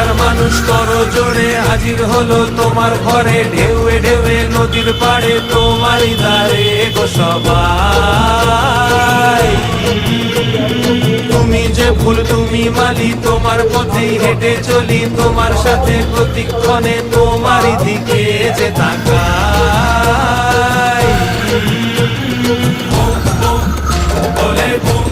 হাজার মানুষ করো জোরে হাজির হলো তোমার ঘরে, ঢেউয়ে ঢেউয়ে নদীর পাড়ে তোমারই দ্বারে গো সবাই। তুমি যে ফুল তুমি মালি, তোমার পথেই হেঁটে চলি, তোমার সাথে প্রতিক্ষণে তোমারই দিকে যে তাকাই। বুম বুম বলে বুম